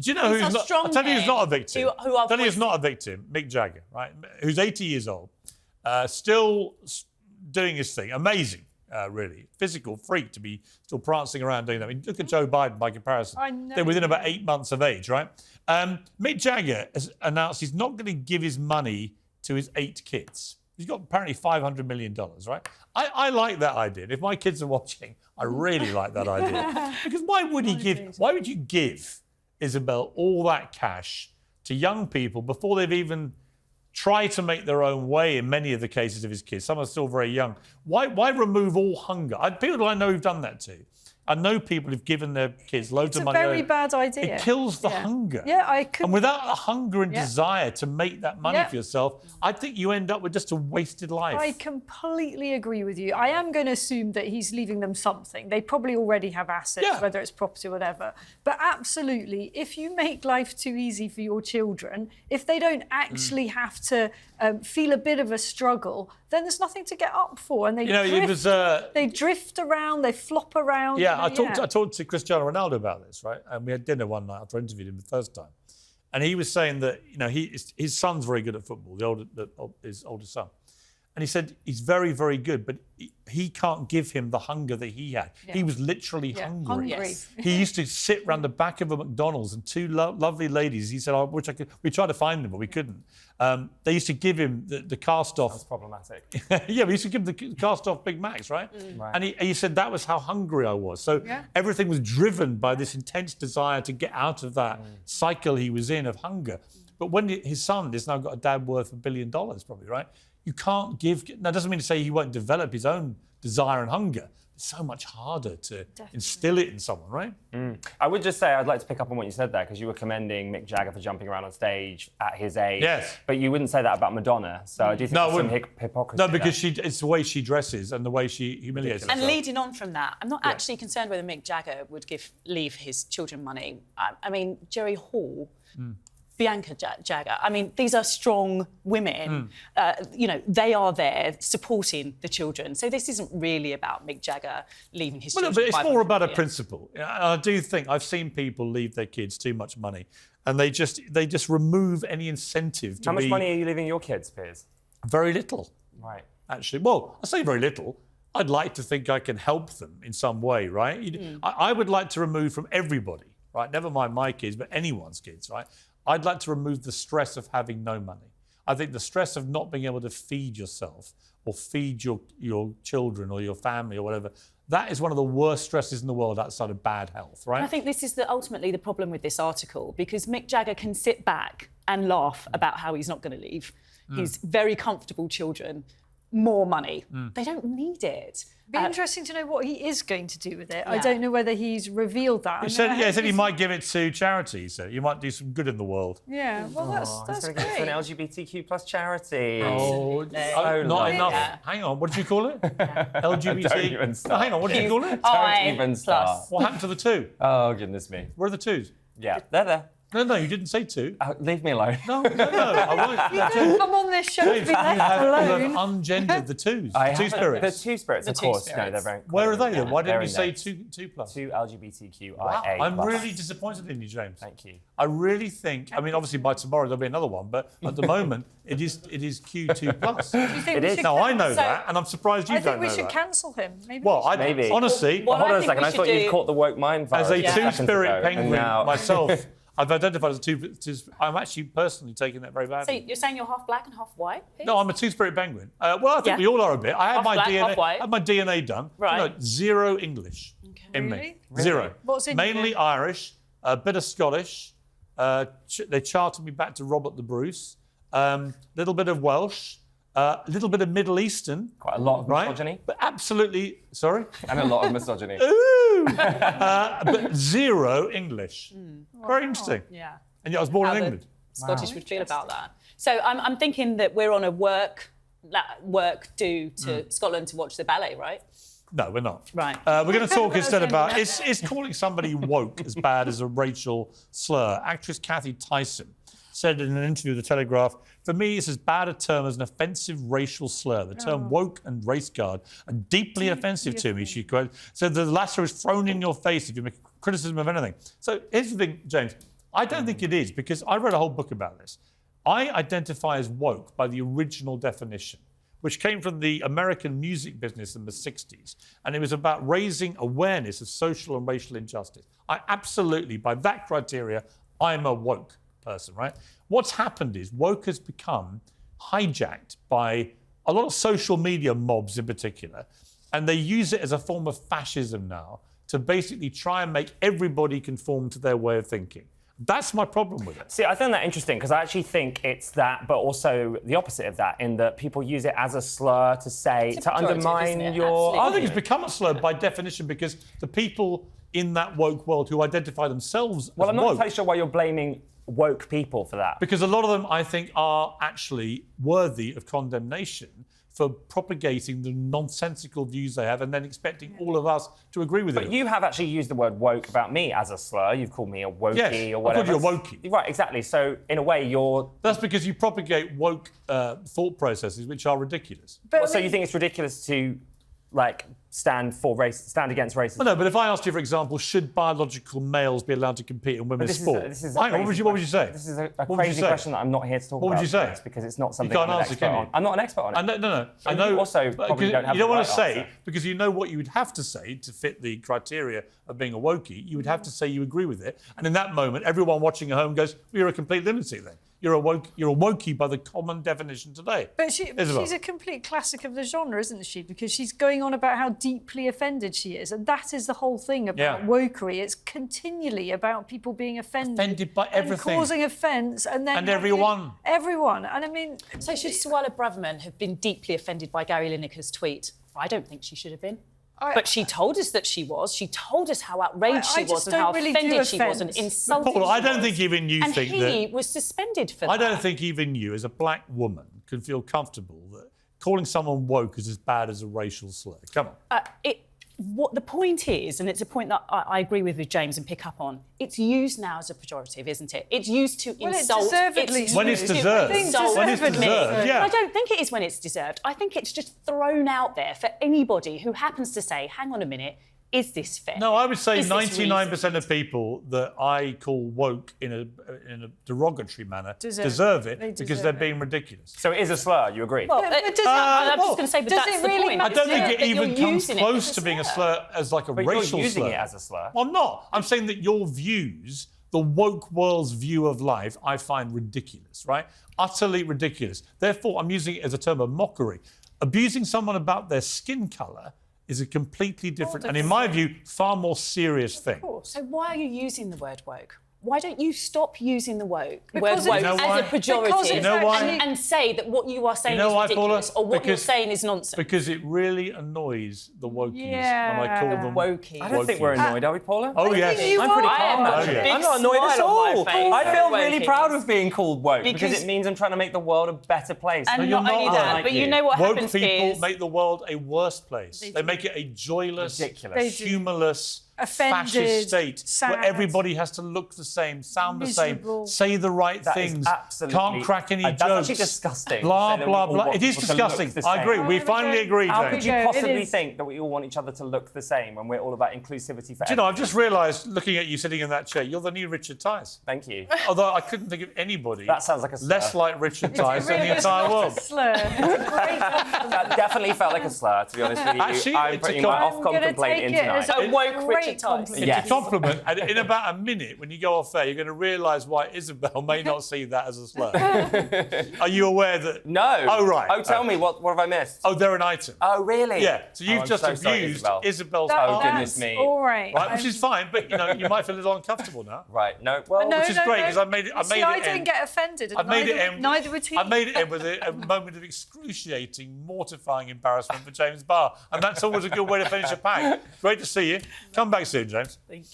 Do you know who's not? I'll tell you who's not a victim. I'll tell you who's not a victim. Mick Jagger, right? Who's 80 years old, still doing his thing. Amazing, really. Physical freak to be still prancing around doing that. I mean, look at Joe Biden by comparison. I know. They're within about 8 months of age, right? Mick Jagger has announced he's not going to give his money to his 8 kids. He's got apparently $500 million, right? I like that idea. And if my kids are watching, I really like that idea. Because why would you give Isabel all that cash to young people before they've even tried to make their own way in many of the cases of his kids? Some are still very young. Why remove all hunger? People I know who've done that too. I know people who've given their kids loads of money. It's a very bad idea. It kills the hunger. Yeah, And without a hunger and desire to make that money for yourself, I think you end up with just a wasted life. I completely agree with you. I am going to assume that he's leaving them something. They probably already have assets, whether it's property or whatever. But absolutely, if you make life too easy for your children, if they don't actually have to feel a bit of a struggle, then there's nothing to get up for. And they they drift around, they flop around. Yeah, I talked to Cristiano Ronaldo about this, right? And we had dinner one night after I interviewed him the first time. And he was saying that, his son's very good at football, his oldest son. And he said he's very, very good, but he can't give him the hunger that he had. Yeah. He was literally hungry. Yes. He used to sit around the back of a McDonald's and 2 lovely ladies, he said, I wish I could. We tried to find them, but we couldn't. They used to give him the cast-off. That's problematic. Yeah, we used to give him the cast-off Big Macs, right? Right. And he said that was how hungry I was. So everything was driven by this intense desire to get out of that cycle he was in of hunger. But when his son has now got a dad worth $1 billion, probably, right? You can't give... That doesn't mean to say he won't develop his own desire and hunger. It's so much harder to instill it in someone, right? I would just say I'd like to pick up on what you said there, because you were commending Mick Jagger for jumping around on stage at his age. Yes. But you wouldn't say that about Madonna. So I do think there's some hypocrisy. No, because it's the way she dresses and the way she humiliates herself. And leading on from that, I'm not actually concerned whether Mick Jagger would leave his children money. I mean, Jerry Hall... Bianca Jagger. I mean, these are strong women. They are there supporting the children. So this isn't really about Mick Jagger leaving his children. But it's more about a principle. I do think I've seen people leave their kids too much money, and they just remove any incentive to How much money are you leaving your kids, Piers? Very little. Right. Actually, well, I say very little. I'd like to think I can help them in some way, right? I would like to remove from everybody, right? Never mind my kids, but anyone's kids, right? I'd like to remove the stress of having no money. I think the stress of not being able to feed yourself or feed your children or your family or whatever, that is one of the worst stresses in the world outside of bad health, right? And I think this is ultimately the problem with this article, because Mick Jagger can sit back and laugh about how he's not going to leave his very comfortable children more money. They don't need it. It'd be interesting to know what he is going to do with it. I don't know whether he's revealed that. He said he might give it to charity, so you might do some good in the world. Yeah, well, that's great. It's an LGBTQ plus charity. Not enough. Yeah. Hang on, what did you call it? LGBT? Don't even start. Hang on, what did you call it? Don't even start. What happened to the 2? Oh, goodness me. Where are the 2s? Yeah, they're there. No, you didn't say 2. Leave me alone. No, I won't. You don't come on this show to be left alone. You have ungendered the 2s. The 2 spirits. The 2 spirits, of course. No, they're very... Where are they then? Why didn't you say those. 2 plus? 2 LGBTQIA+. Wow. I'm really disappointed in you, James. Thank you. I really think... I mean, obviously by tomorrow there'll be another one, but at the moment it is Q2 plus. It is. No, I know that, and I'm surprised you don't know that. I think we should cancel him. Maybe. Honestly... Hold on a second. I thought you'd caught the woke mind virus. As a 2-spirit penguin myself... I've identified as a 2. I'm actually personally taking that very badly. So you're saying you're half black and half white? No, I'm a 2-spirit penguin. Well, I think we all are a bit. I had my DNA done. Right. 0 English in me. Really? 0. What's in Mainly Irish, a bit of Scottish. They charted me back to Robert the Bruce. Little bit of Welsh. A little bit of Middle Eastern. Quite a lot of misogyny. But absolutely... Sorry? And a lot of misogyny. Ooh! But 0 English. Very interesting. Yeah. And yet I was born in England. Scottish would feel about that. So I'm thinking that we're on a work due to Scotland to watch the ballet, right? No, we're not. Right. We're going to talk instead about... Is calling somebody woke as bad as a racial slur? Actress Kathy Tyson said in an interview with The Telegraph, "For me, it's as bad a term as an offensive racial slur. The term woke and race guard are deeply offensive to me," she quoted. So the latter is thrown in your face if you make criticism of anything. So here's the thing, James. I don't think it is, because I read a whole book about this. I identify as woke by the original definition, which came from the American music business in the 60s. And it was about raising awareness of social and racial injustice. I absolutely, by that criteria, I'm a woke person, right? What's happened is woke has become hijacked by a lot of social media mobs in particular, and they use it as a form of fascism now to basically try and make everybody conform to their way of thinking. That's my problem with it. See, I find that interesting because I actually think it's that, but also the opposite of that, in that people use it as a slur to say, It's a to pejorative, undermine isn't it? your. Absolutely. I think it's become a slur by definition because the people in that woke world who identify themselves Well, as I'm not woke, entirely sure why you're blaming woke people for that. because a lot of them, I think, are actually worthy of condemnation for propagating the nonsensical views they have and then expecting all of us to agree with But it. you have actually used the word woke about me as a slur. You've called me a wokey Yes, or I whatever. called you a wokey. Right, exactly. So, in a way, you're. That's because you propagate woke thought processes which are ridiculous. But Well, so you think it's ridiculous to, like, stand against racism? Well, no, but if I asked you, for example, should biological males be allowed to compete in women's sport? This is a Hang on, crazy what would you say? This is a What would you crazy say? question that I'm not here to talk What about. would you say? This, because it's not something can't I'm an answer, expert can you? on. I'm not an expert on it. No. I And know. you also probably don't have you don't the want right to say answer. because you know what you would have to say to fit the criteria of being a wokey. You would have to say you agree with it, and in that moment, everyone watching at home goes, well, "You're a complete lunatic then. You're a wokey by the common definition today." But Isabel. she's a complete classic of the genre, isn't she? Because she's going on about how deeply offended she is. And that is the whole thing about Yeah. wokery. It's continually about people being offended. Offended by everything. And causing offence. And then And everyone. Everyone. And I mean... So should Suella Braverman have been deeply offended by Gary Lineker's tweet? I don't think she should have been. But she told us that she was. She told us how outraged I she was just and how don't really do offended she was and offence. insulted Paul, I she don't was. think even you and think he that. was suspended for I that. don't think even you, as a black woman, can feel comfortable that calling someone woke is as bad as a racial slur. Come on. What the point is, and it's a point that I agree with James and pick up on, it's used now as a pejorative, isn't it? It's used to Well, it insult. deservedly it's When it's used to deserved. insult When it's me. deserved, yeah. I don't think it is when it's deserved. I think it's just thrown out there for anybody who happens to say, hang on a minute, is this fair? No, I would say Is this 99% reasonable? of people that I call woke in a derogatory manner Deserve it they because deserve they're it. being ridiculous. So it is a slur, you agree? Well, But does I'm well, just going to say, but does that's it the really point. I don't think That it even you're comes using it close as to a being a slur. slur as like a But racial you're using slur. it as a slur. Well, I'm not. I'm saying that your views, the woke world's view of life, I find ridiculous, right? Utterly ridiculous. Therefore, I'm using it as a term of mockery. Abusing someone about their skin colour is a completely different, and in my view, far more serious thing. So why are you using the word woke? Why don't you stop using the word Because woke it's- as You know why? a pejorative Because You know why? and say that what you are saying You know is why, Paula? ridiculous or what you're Because- saying is nonsense? Because it really annoys the wokies when I Yeah. call The them wokies. I don't think we're annoyed, are we, Paula? Oh, yes. you I'm pretty are. calm, I have actually. a big I'm not annoyed at smile on all. my face I feel at really wokies. proud of being called woke because Because- it means I'm trying to make the world a better place. And you're not only not that, like but you you. know what Woke happens people is... make the world a worse place. They do. make it a joyless, Ridiculous. They do. humorless, Offended, fascist state sad, where everybody has to look the same, sound the miserable. same, say the right That is things, absolutely- can't crack any that's jokes. actually disgusting. Blah, Say that we blah, all blah. want It is people to look disgusting. the I agree. same. We finally agree, How James. could you go, it possibly is. think that we all want each other to look the same when we're all about inclusivity for Do you know, I've everyone? just realised, looking at you sitting in that chair, you're the new Richard Tice. Thank you. Although I couldn't think of anybody That sounds like a slur. less like Richard Tice in the entire world. Slur. It's a great compliment. That definitely felt like a slur, to be honest with you. Actually, I'm it's a putting com- my I'm Ofcom gonna complaint take in it tonight. as A woke great Richard Tice. compliment. Yes. It's a compliment. And in about a minute, when you go off there, you're going to realise why Isabel may not see that as a slur. Are you aware that... No. Oh, right. Oh, tell me, what have I missed? Oh, they're an item. Oh, really? Yeah, so you've I'm just so sorry, abused Isabel. Isabel's That- Oh, partner. goodness that's me. all right. Right, which is fine, but you might feel a little uncomfortable now. Right, no, well... No, Which is no, great no. because I made it. I You see, made I it didn't end. get offended. And I made it neither, end. neither would he. I made it end with a moment of excruciating, mortifying embarrassment for James Barr, and that's always a good way to finish a pack. Great to see you. Come back soon, James. Thank you.